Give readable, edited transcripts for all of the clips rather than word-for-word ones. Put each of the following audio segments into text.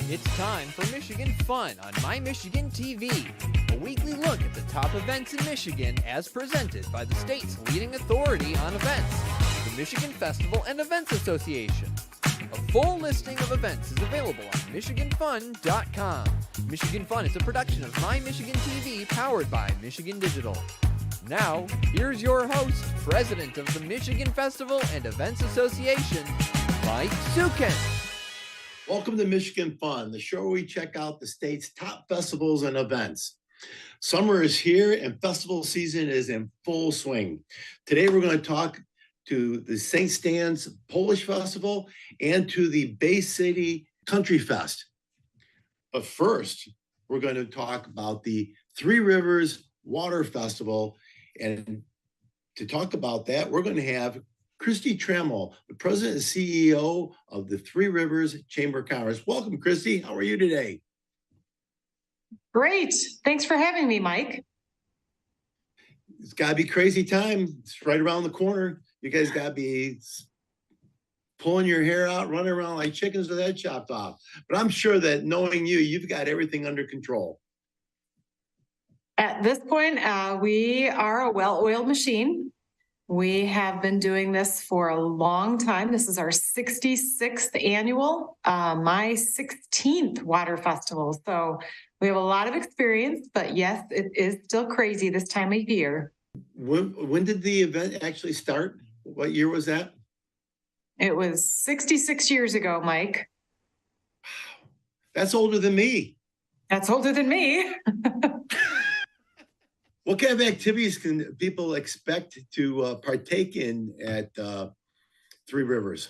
It's time for Michigan Fun on My Michigan TV, a weekly look at the top events in Michigan as presented by the state's leading authority on events, the Michigan Festival and Events Association. A full listing of events is available on MichiganFun.com. Michigan Fun is a production of My Michigan TV powered by Michigan Digital. Now, here's your host, President of the Michigan Festival and Events Association, Mike Sukin. Welcome to Michigan Fun, the show where we check out the state's top festivals and events. Summer is here and festival season is in full swing. Today we're going to talk to the St. Stan's Polish Festival and to the Bay City Country Fest. But first, we're going to talk about the Three Rivers Water Festival. And to talk about that, we're going to have Christy Trammell, the president and CEO of the Three Rivers Chamber of Commerce. Welcome, Christy. How are you today? Great. Thanks for having me, Mike. It's got to be crazy time. It's right around the corner. You guys got to be pulling your hair out, running around like chickens with head chopped off. But I'm sure that knowing you, you've got everything under control. At this point, we are a well-oiled machine. We have been doing this for a long time. This is our 66th annual, my 16th water festival. So we have a lot of experience, but yes, it is still crazy this time of year. When did the event actually start? What year was that? It was 66 years ago, Mike. Wow. That's older than me. That's older than me. What kind of activities can people expect to partake in at Three Rivers?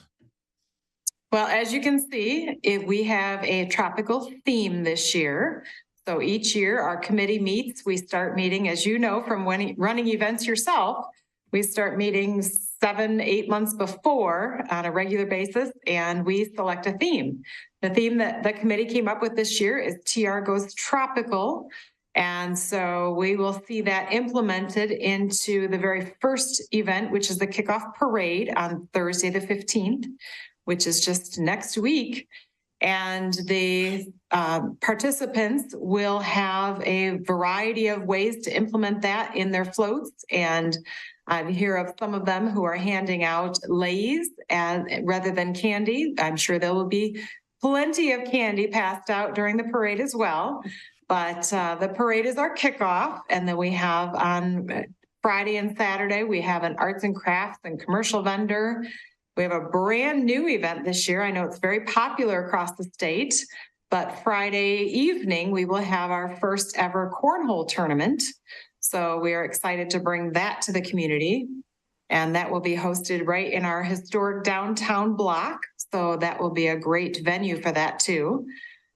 Well, as you can see, we have a tropical theme this year. So each year our committee meets. We start meeting, as you know, from running events yourself, we start meeting 7-8 months before on a regular basis, and we select a theme. The theme that the committee came up with this year is TR Goes Tropical. And so we will see that implemented into the very first event, which is the kickoff parade on Thursday, the 15th, which is just next week. And the participants will have a variety of ways to implement that in their floats. And I hear of some of them who are handing out leis rather than candy. I'm sure there will be plenty of candy passed out during the parade as well. But the parade is our kickoff. And then we have on Friday and Saturday, we have an arts and crafts and commercial vendor. We have a brand new event this year. I know it's very popular across the state, but Friday evening, we will have our first ever cornhole tournament. So we are excited to bring that to the community. And that will be hosted right in our historic downtown block. So that will be a great venue for that too.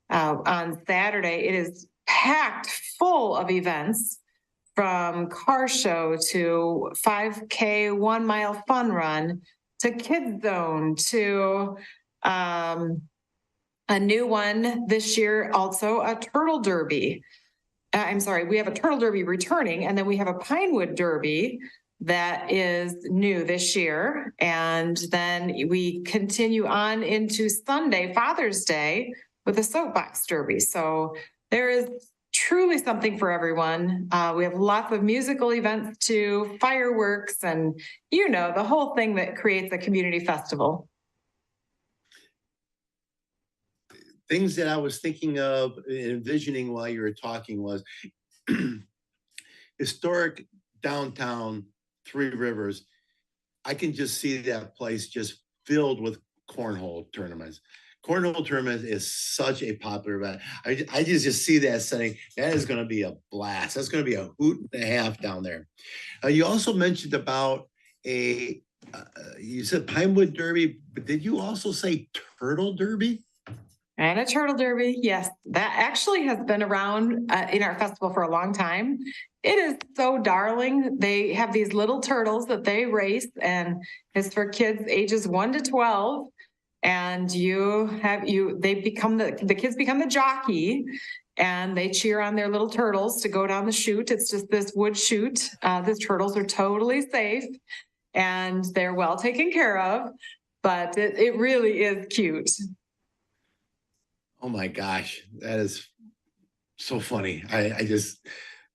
On Saturday, it is packed full of events, from car show to 5K 1 mile fun run to Kids Zone to a new one this year, also a turtle derby. We have a turtle derby returning, and then we have a Pinewood Derby that is new this year. And then we continue on into Sunday, Father's Day, with a soapbox derby. So there is truly something for everyone. We have lots of musical events too, fireworks, and the whole thing that creates a community festival. Things that I was thinking of, envisioning while you were talking was historic downtown Three Rivers. I can just see that place just filled with cornhole tournaments. Cornhole tournament is such a popular event. I just see that setting. That is going to be a blast. That's going to be a hoot and a half down there. You also mentioned about you said Pinewood Derby, but did you also say Turtle Derby? And a turtle derby, yes. That actually has been around in our festival for a long time. It is so darling. They have these little turtles that they race, and it's for kids ages 1 to 12. And the kids become the jockey, and they cheer on their little turtles to go down the chute. It's just this wood chute. The turtles are totally safe and they're well taken care of, but it really is cute. Oh my gosh, that is so funny. I just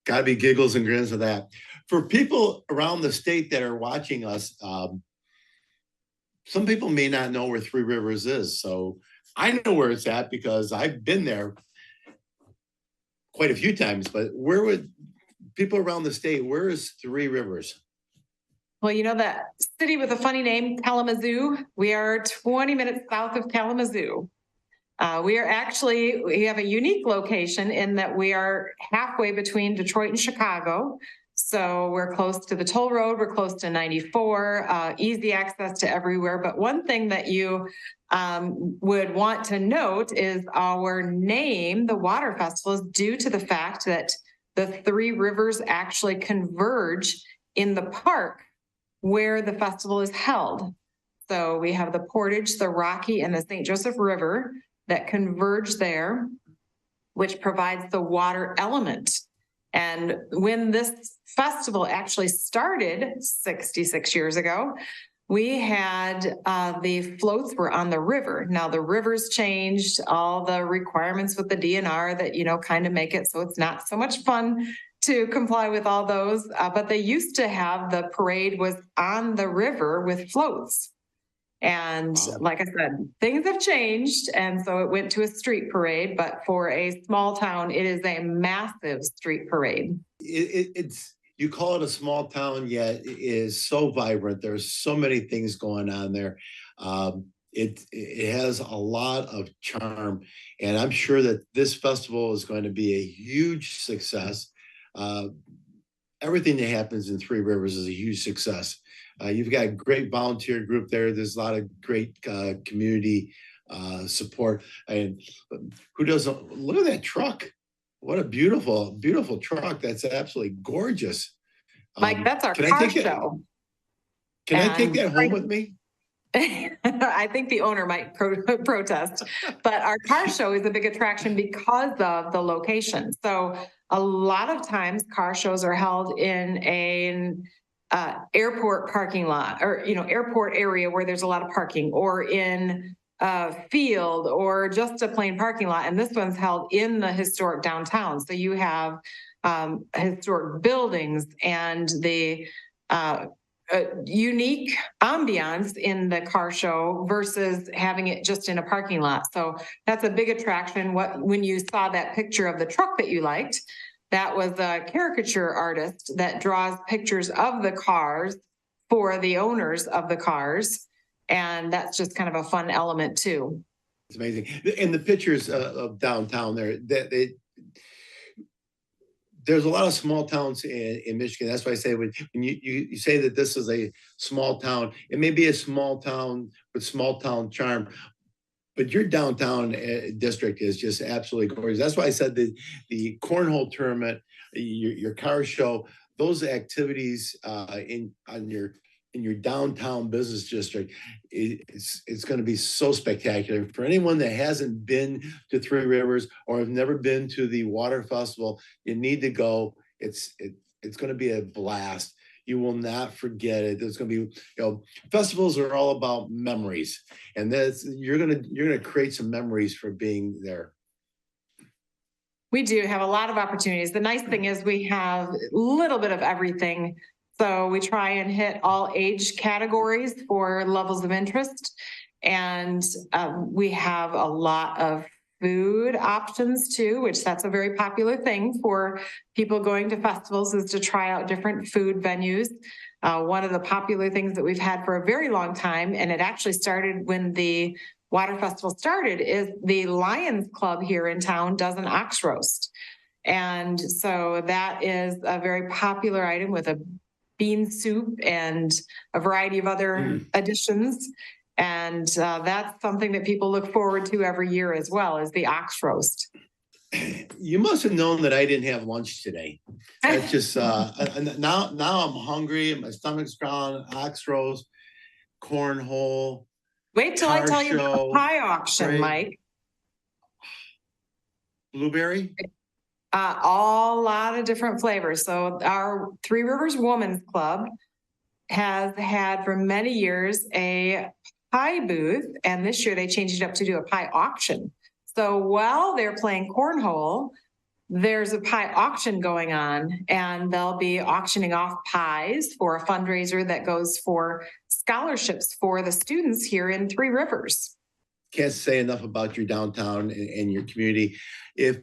gotta be giggles and grins of that. For people around the state that are watching us, some people may not know where Three Rivers is. So I know where it's at because I've been there quite a few times. But where would people around the state, where is Three Rivers? Well, you know that city with a funny name, Kalamazoo? We are 20 minutes south of Kalamazoo. We have a unique location in that we are halfway between Detroit and Chicago. So we're close to the toll road, we're close to 94, easy access to everywhere. But one thing that you would want to note is our name, the Water Festival, is due to the fact that the Three Rivers actually converge in the park where the festival is held. So we have the Portage, the Rocky, and the St. Joseph River that converge there, which provides the water element. And when this festival actually started 66 years ago, we had the floats were on the river. Now the river's changed, all the requirements with the DNR that, kind of make it so it's not so much fun to comply with all those. But they used to have the parade was on the river with floats. And like I said, things have changed. And so it went to a street parade, but for a small town, it is a massive street parade. It's, you call it a small town, yet it is so vibrant. There's so many things going on there. It has a lot of charm, and I'm sure that this festival is going to be a huge success. Everything that happens in Three Rivers is a huge success. You've got a great volunteer group there. There's a lot of great community support. And who doesn't look at that truck? What a beautiful, beautiful truck. That's absolutely gorgeous. Mike, that's our car show. Can I take that home with me? I think the owner might protest, but our car show is a big attraction because of the location. So a lot of times car shows are held in an airport parking lot, or airport area where there's a lot of parking, or in a field, or just a plain parking lot. And this one's held in the historic downtown. So you have historic buildings and the unique ambiance in the car show versus having it just in a parking lot. So that's a big attraction. When you saw that picture of the truck that you liked, that was a caricature artist that draws pictures of the cars for the owners of the cars. And that's just kind of a fun element too. It's amazing. And the pictures of downtown there, there's a lot of small towns in Michigan. That's why I say when you say that this is a small town, it may be a small town with small town charm, but your downtown district is just absolutely gorgeous. That's why I said the cornhole tournament, your car show, those activities in your downtown business district, it's going to be so spectacular. For anyone that hasn't been to Three Rivers or have never been to the Water Festival, you need to go. It's going to be a blast. You will not forget it. There's going to be, festivals are all about memories, and you're going to create some memories for being there. We do have a lot of opportunities. The nice thing is we have a little bit of everything. So we try and hit all age categories for levels of interest. And we have a lot of food options too, which that's a very popular thing for people going to festivals, is to try out different food venues. One of the popular things that we've had for a very long time, and it actually started when the Water Festival started, is the Lions Club here in town does an ox roast. And so that is a very popular item with a bean soup and a variety of other additions. And that's something that people look forward to every year as well, as the ox roast. You must have known that I didn't have lunch today. That's just now I'm hungry and my stomach's growling. Ox roast, cornhole. Wait till I tell you about the pie auction, Mike. Blueberry? A lot of different flavors. So our Three Rivers Women's Club has had for many years a pie booth, and this year they changed it up to do a pie auction. So while they're playing cornhole, there's a pie auction going on, and they'll be auctioning off pies for a fundraiser that goes for scholarships for the students here in Three Rivers. Can't say enough about your downtown and your community. If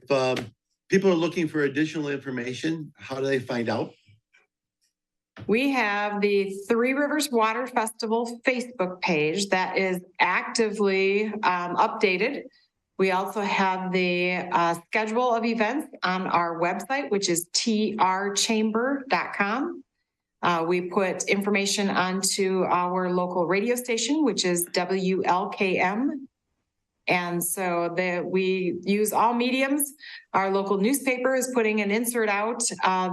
people are looking for additional information, how do they find out? We have the Three Rivers Water Festival Facebook page that is actively updated. We also have the schedule of events on our website, which is trchamber.com. We put information onto our local radio station, which is WLKM. And so we use all mediums. Our local newspaper is putting an insert out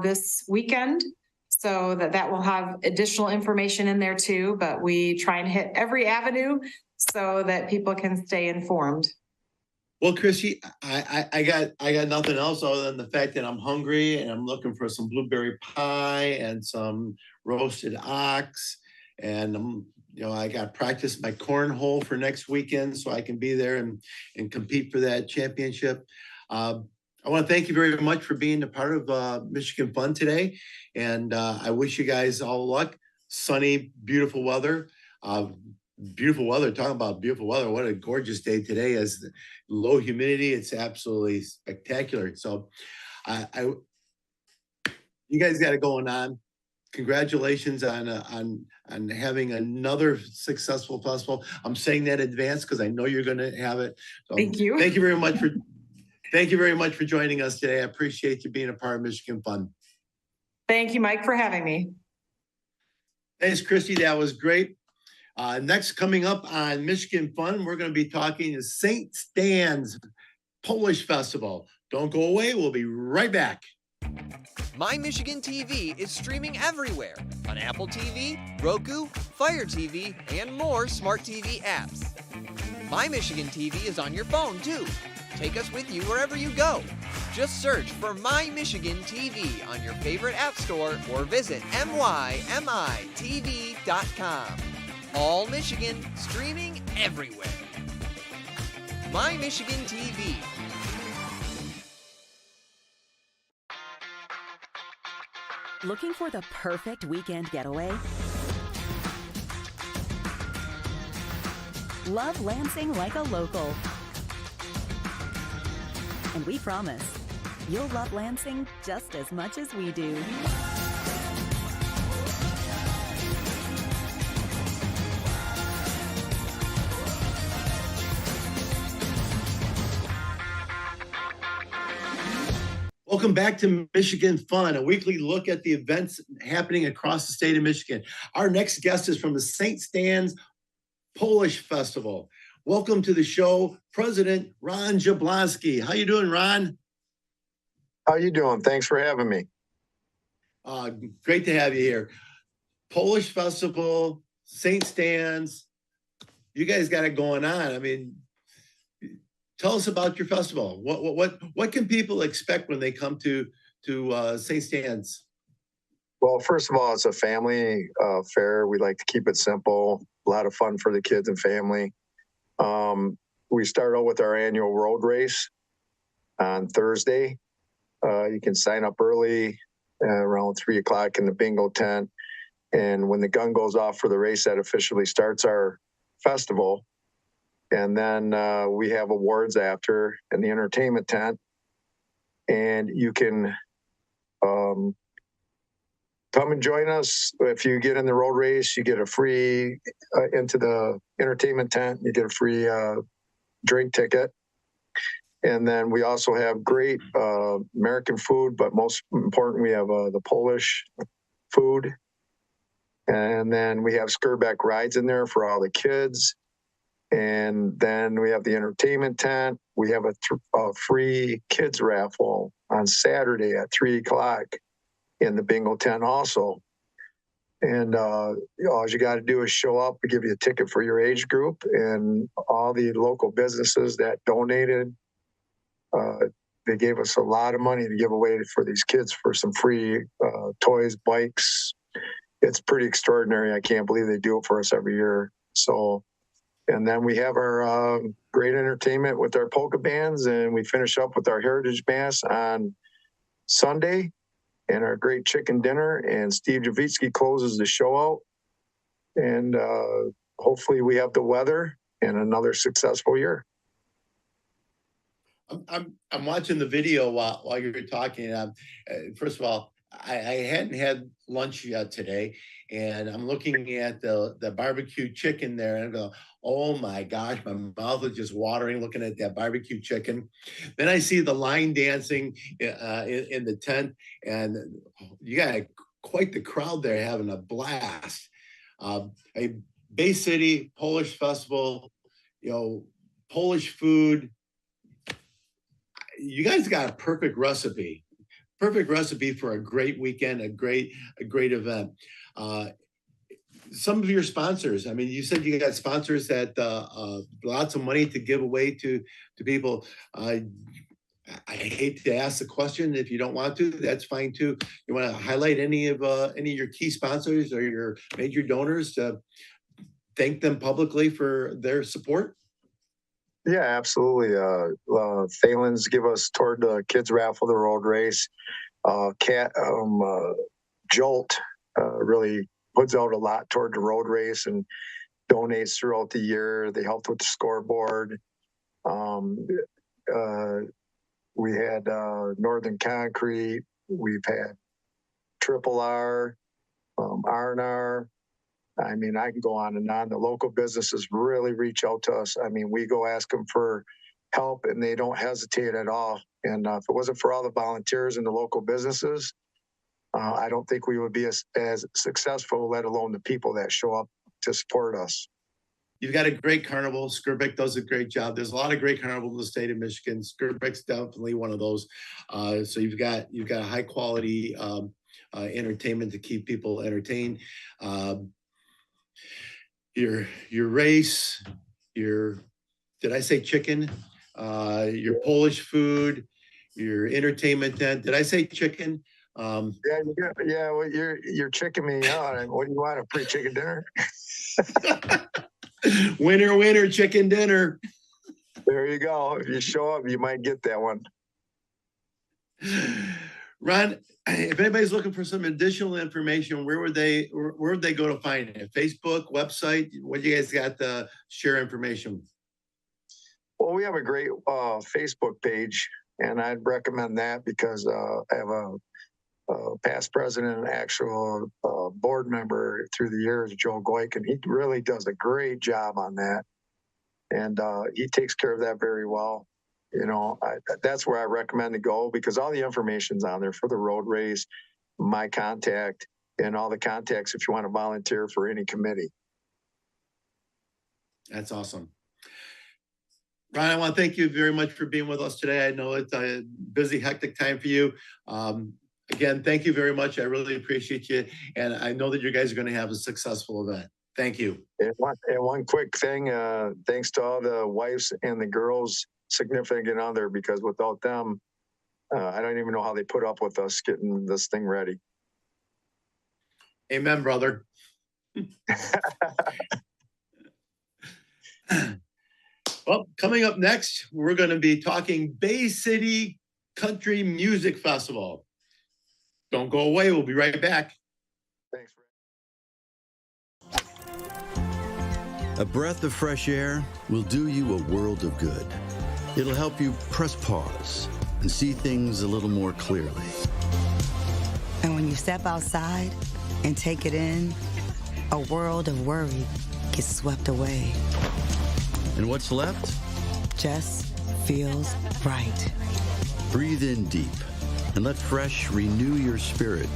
this weekend, so that will have additional information in there too. But we try and hit every avenue so that people can stay informed. Well, Chrissy, I got nothing else other than the fact that I'm hungry and I'm looking for some blueberry pie and some roasted ox, and I got practice my cornhole for next weekend so I can be there and compete for that championship. I want to thank you very much for being a part of Michigan Fun today, and I wish you guys all luck. Sunny, beautiful weather. Beautiful weather. Talking about beautiful weather. What a gorgeous day today. As low humidity, it's absolutely spectacular. So you guys got it going on. Congratulations on having another successful festival. I'm saying that in advance because I know you're going to have it. So Thank you. Thank you very much for joining us today. I appreciate you being a part of Michigan Fun. Thank you, Mike, for having me. Thanks, Christy. That was great. Next, coming up on Michigan Fun, we're going to be talking to St. Stan's Polish Festival. Don't go away. We'll be right back. My Michigan TV is streaming everywhere on Apple TV, Roku, Fire TV, and more smart TV apps. My Michigan TV is on your phone too. Take us with you wherever you go. Just search for My Michigan TV on your favorite app store or visit mymitv.com. All Michigan, streaming everywhere. My Michigan TV. Looking for the perfect weekend getaway? Love Lansing like a local. And we promise, you'll love Lansing just as much as we do. Welcome back to Michigan Fun, a weekly look at the events happening across the state of Michigan. Our next guest is from the St. Stan's Polish Festival. Welcome to the show, President Ron Jablonski. How you doing, Ron? How you doing? Thanks for having me. Great to have you here. Polish Festival, St. Stan's, you guys got it going on. I mean, tell us about your festival. What can people expect when they come to St. Stan's? Well, first of all, it's a family fair. We like to keep it simple. A lot of fun for the kids and family. We start out with our annual road race on Thursday. You can sign up early around 3:00 in the bingo tent. And when the gun goes off for the race, that officially starts our festival. And then we have awards after in the entertainment tent. And you can come and join us. If you get in the road race, you get a free into the entertainment tent. You get a free drink ticket. And then we also have great American food, but most important, we have the Polish food. And then we have Skirbeck rides in there for all the kids. And then we have the entertainment tent. We have a free kids raffle on Saturday at 3:00 in the bingo tent also. And all you got to do is show up. We give you a ticket for your age group, and all the local businesses that donated, they gave us a lot of money to give away for these kids for some free toys, bikes. It's pretty extraordinary. I can't believe they do it for us every year. So And then we have our great entertainment with our polka bands, and we finish up with our Heritage Mass on Sunday and our great chicken dinner. And Steve Javitsky closes the show out. And hopefully we have the weather and another successful year. I'm watching the video while you're talking. First of all, I hadn't had lunch yet today, and I'm looking at the barbecue chicken there, and I go, "Oh my gosh, my mouth is just watering looking at that barbecue chicken." Then I see the line dancing in the tent, and you got quite the crowd there having a blast. A Bay City Polish festival, Polish food. You guys got a perfect recipe for a great weekend, a great event. Some of your sponsors, I mean, you said you got sponsors that lots of money to give away to people. I hate to ask the question. If you don't want to, that's fine too. You want to highlight any of your key sponsors or your major donors to thank them publicly for their support? Yeah, absolutely. Thalen's give us toward the kids raffle, the road race. Jolt really puts out a lot toward the road race and donates throughout the year. They helped with the scoreboard. We had Northern Concrete. We've had Triple R, R&R. I mean, I can go on and on. The local businesses really reach out to us. I mean, we go ask them for help, and they don't hesitate at all. And if it wasn't for all the volunteers and the local businesses, I don't think we would be as successful, let alone the people that show up to support us. You've got a great carnival. Skurbeck does a great job. There's a lot of great carnivals in the state of Michigan. Skurbeck's definitely one of those. So you've got a high quality entertainment to keep people entertained. Your race, did I say chicken? Your Polish food, your entertainment tent. Did I say chicken? Well, you're chicking me out. What do you want, a free chicken dinner? Winner, chicken dinner. There you go. If you show up, you might get that one. Ron, if anybody's looking for some additional information, where would they go to find it? Facebook, website? What do you guys got to share information? Well, we have a great Facebook page, and I'd recommend that because I have a past president and actual board member through the years, Joe Goik, and he really does a great job on that. And he takes care of that very well. That's where I recommend to go because all the information's on there for the road race, my contact, and all the contacts if you want to volunteer for any committee. That's awesome. Ron, I want to thank you very much for being with us today. I know it's a busy, hectic time for you. Again, thank you very much. I really appreciate you. And I know that you guys are going to have a successful event. Thank you. And one quick thing, thanks to all the wives and the girls, significant other, because without them, I don't even know how they put up with us getting this thing ready. Amen, brother. Well, coming up next, we're going to be talking Bay City Country Music Festival. Don't go away. We'll be right back. Thanks. A breath of fresh air will do you a world of good. It'll help you press pause and see things a little more clearly. And when you step outside and take it in, a world of worry gets swept away. And what's left? Just feels right. Breathe in deep and let fresh renew your spirit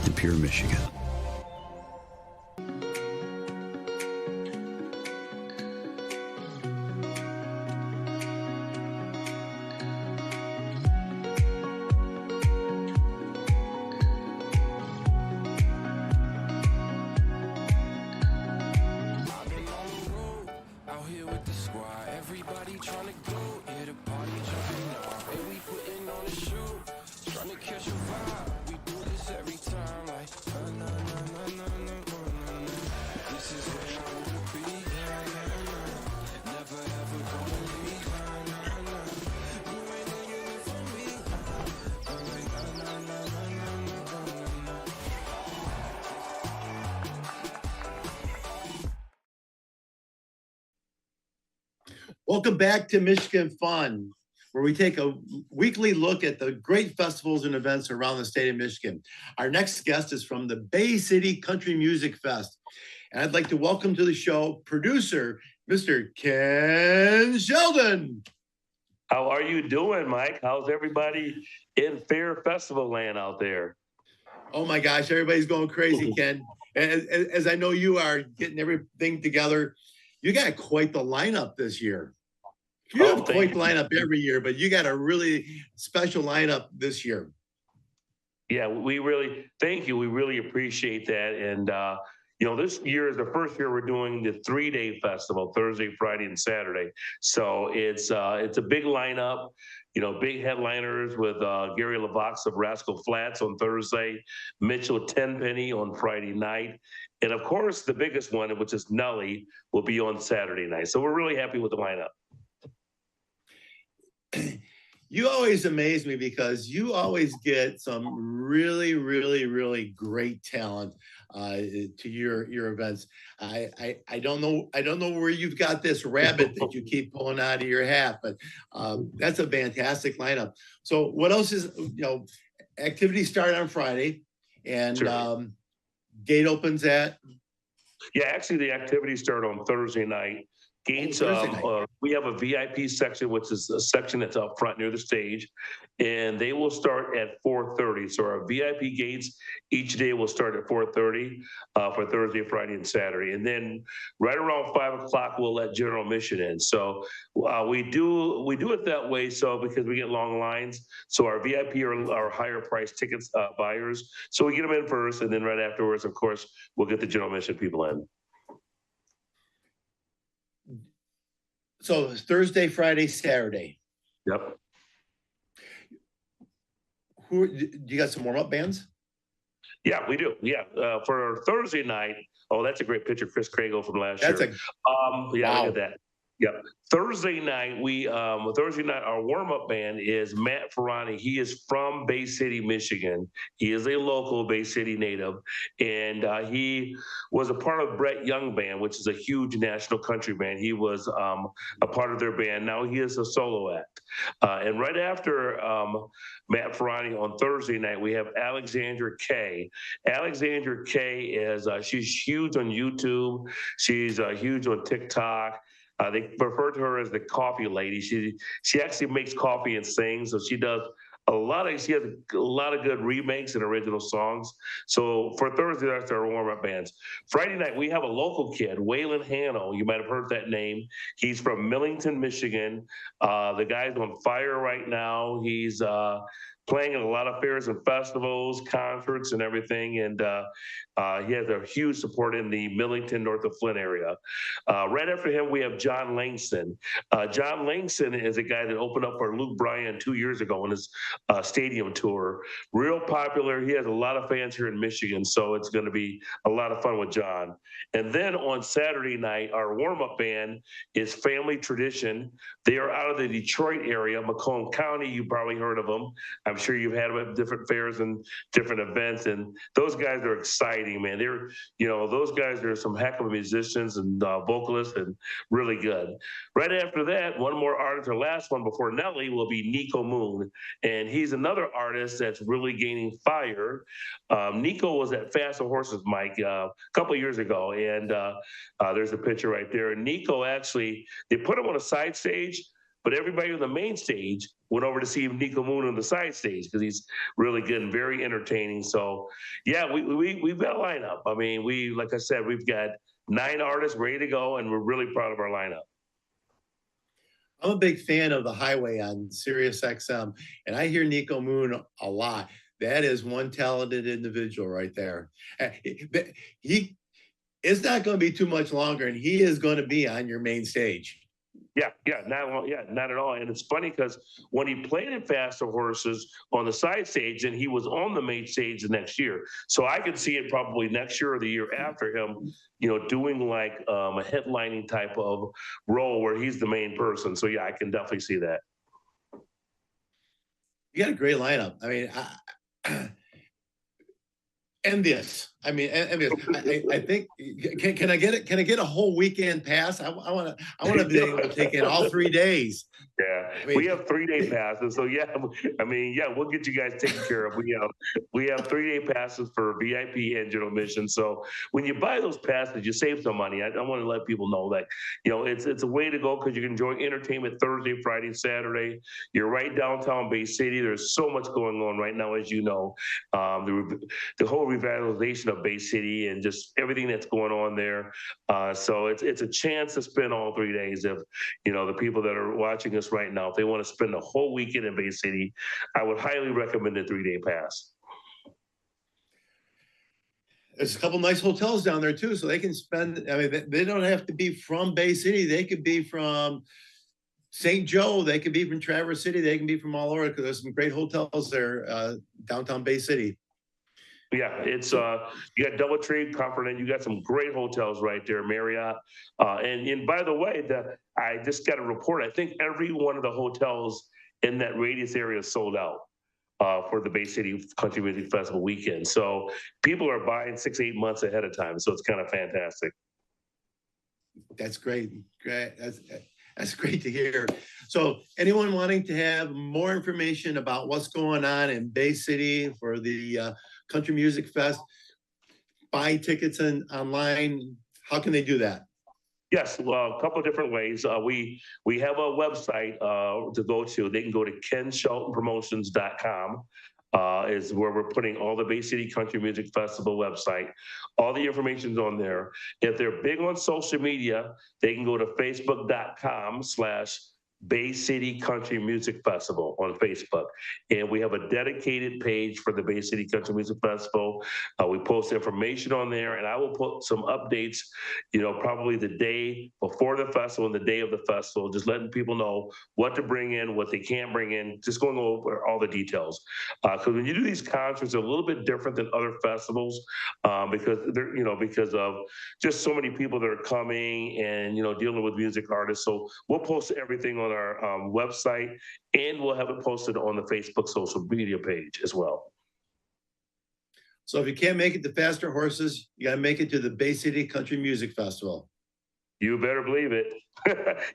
in Pure, Michigan. Trying to catch a vibe, we do this every time like Welcome back to Michigan Fun, where we take a weekly look at the great festivals and events around the state of Michigan. Our next guest is from the Bay City Country Music Fest. And I'd like to welcome to the show producer, Mr. Ken Sheldon. How are you doing, Mike? How's everybody in Fair Festival land out there? Oh my gosh, everybody's going crazy, Ken. As I know you are getting everything together, you got quite the lineup this year. You have quite the lineup every year, but you got a really special lineup this year. Yeah, thank you. We really appreciate that. And, this year is the first year we're doing the 3-day festival, Thursday, Friday, and Saturday. So it's a big lineup, big headliners with Gary LaVox of Rascal Flatts on Thursday, Mitchell Tenpenny on Friday night. And of course, the biggest one, which is Nelly, will be on Saturday night. So we're really happy with the lineup. You always amaze me because you always get some really, really, really great talent to your events. I don't know where you've got this rabbit that you keep pulling out of your hat, but that's a fantastic lineup. So what else is, activities start on Friday and Sure. Gate opens at? Yeah, actually the activities start on Thursday night. Gates, we have a VIP section, which is a section that's up front near the stage, and they will start at 4:30. So our VIP gates each day will start at 4:30 for Thursday, Friday, and Saturday. And then right around 5 o'clock, we'll let general admission in. So we do it that way so because we get long lines. So our VIP are our higher price tickets buyers. So we get them in first, and then right afterwards, of course, we'll get the general admission people in. So Thursday, Friday, Saturday. Yep. Do you got some warm-up bands? Yeah, we do. Yeah, for Thursday night. Oh, that's a great picture, Chris Crago from last year. Yeah, wow. Look at that. Yep. Thursday night, our warm-up band is Matt Ferrani. He is from Bay City, Michigan. He is a local Bay City native, and he was a part of Brett Young Band, which is a huge national country band. He was a part of their band. Now he is a solo act. And right after Matt Ferrani on Thursday night, we have Alexandra Kay. Alexandra Kay is she's huge on YouTube. She's huge on TikTok. They refer to her as the coffee lady. She actually makes coffee and sings, so she has a lot of good remakes and original songs. So for Thursday, that's our warm-up bands. Friday night, we have a local kid, Waylon Hanno. You might have heard that name. He's from Millington, Michigan. The guy's on fire right now. He's playing at a lot of fairs and festivals, concerts, and everything. And he has a huge support in the Millington, north of Flint area. Right after him, we have John Langston. John Langston is a guy that opened up for Luke Bryan 2 years ago on his stadium tour. Real popular. He has a lot of fans here in Michigan, so it's going to be a lot of fun with John. And then on Saturday night, our warm-up band is Family Tradition. They are out of the Detroit area, Macomb County. You probably heard of them. I'm sure you've had them at different fairs and different events, and those guys are exciting, man. Those guys are some heck of musicians and vocalists and really good. Right after that, one more artist, our last one before Nelly, will be Nico Moon, and he's another artist that's really gaining fire. Nico was at Fast Horses, Mike, a couple of years ago, and there's a picture right there. And Nico actually, they put him on a side stage, but everybody on the main stage went over to see Nico Moon on the side stage because he's really good and very entertaining. So, yeah, we've got a lineup. I mean, like I said, we've got 9 artists ready to go, and we're really proud of our lineup. I'm a big fan of The Highway on Sirius XM, and I hear Nico Moon a lot. That is one talented individual right there. It's not going to be too much longer, and he is going to be on your main stage. Not at all. And it's funny because when he played in Faster Horses on the side stage, and he was on the main stage the next year. So I could see it probably next year or the year after him, doing like a headlining type of role where he's the main person. So yeah, I can definitely see that. You got a great lineup. I mean, envious. I mean, I think, can I get it? Can I get a whole weekend pass? I want to be able to take in all 3 days. Yeah, I mean- we have 3-day passes. So yeah, I mean, yeah, we'll get you guys taken care of. We have 3-day passes for VIP and general admission. So when you buy those passes, you save some money. I want to let people know that, you know, it's a way to go because you can enjoy entertainment Thursday, Friday, Saturday. You're right downtown Bay City. There's so much going on right now, as you know. The whole revitalization of Bay City and just everything that's going on there. So it's a chance to spend all 3 days. If, you know, the people that are watching us right now, if they want to spend the whole weekend in Bay City, I would highly recommend a 3-day pass. There's a couple nice hotels down there too, so they can spend, I mean, they don't have to be from Bay City. They could be from St. Joe. They could be from Traverse City. They can be from all over because there's some great hotels there, downtown Bay City. Yeah, it's you got DoubleTree, Comfort Inn, you got some great hotels right there, Marriott. And by the way, I just got a report. I think every one of the hotels in that radius area is sold out for the Bay City Country Music Festival weekend. So people are buying 6-8 months ahead of time. So it's kind of fantastic. That's great. Great. That's great to hear. So anyone wanting to have more information about what's going on in Bay City for the Country Music Fest, buy tickets online, how can they do that? Yes, well, a couple of different ways. We have a website to go to. They can go to KenSheltonPromotions.com. Is where we're putting all the Bay City Country Music Festival website. All the information's on there. If they're big on social media, they can go to Facebook.com/Bay City Country Music Festival on Facebook. And we have a dedicated page for the Bay City Country Music Festival. We post information on there, and I will put some updates, you know, probably the day before the festival and the day of the festival, just letting people know what to bring in, what they can't bring in, just going over all the details. Because when you do these concerts, they're a little bit different than other festivals because they're, you know, because of just so many people that are coming and, you know, dealing with music artists. So we'll post everything on our website, and we'll have it posted on the Facebook social media page as well. So if you can't make it to Faster Horses, you got to make it to the Bay City Country Music Festival. You better believe it.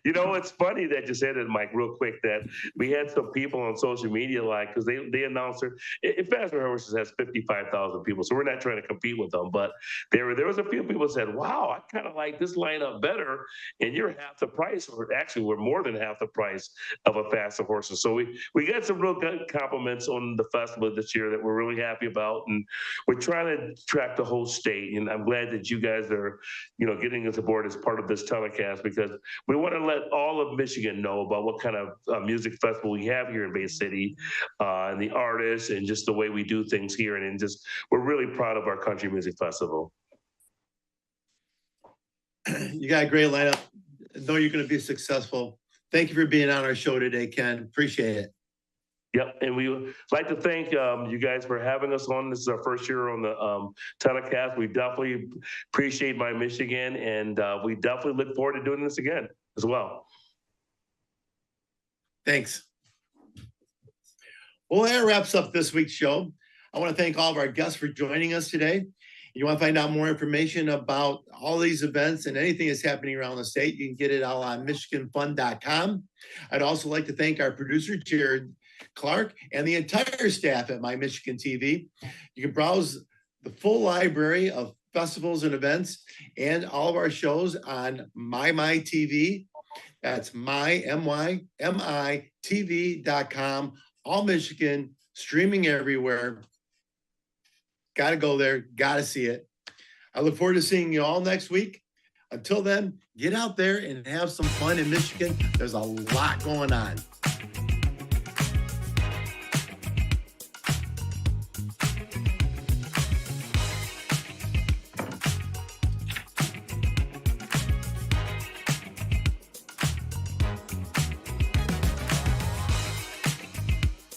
You know, it's funny that you said it, Mike, real quick, that we had some people on social media, like, because they announced it. Faster Horses has 55,000 people, so we're not trying to compete with them. But there was a few people said, wow, I kind of like this lineup better, and you're half the price, or actually we're more than half the price of a Faster Horses. So we got some real good compliments on the festival this year that we're really happy about, and we're trying to track the whole state. And I'm glad that you guys are, you know, getting us aboard as part of this telecast, because we want to let all of Michigan know about what kind of music festival we have here in Bay City, and the artists, and just the way we do things here. And just, we're really proud of our country music festival. You got a great lineup. I know you're going to be successful. Thank you for being on our show today, Ken. Appreciate it. Yep, and we would like to thank you guys for having us on. This is our first year on the telecast. We definitely appreciate My Michigan, and we definitely look forward to doing this again as well. Thanks. Well, that wraps up this week's show. I want to thank all of our guests for joining us today. You want to find out more information about all these events and anything that's happening around the state, you can get it all on MichiganFun.com. I'd also like to thank our producer, Jared Clark, and the entire staff at My Michigan TV. You can browse the full library of festivals and events and all of our shows on MyTV. That's MyTV.com. All Michigan, streaming everywhere. Got to go there. Got to see it. I look forward to seeing you all next week. Until then, get out there and have some fun in Michigan. There's a lot going on.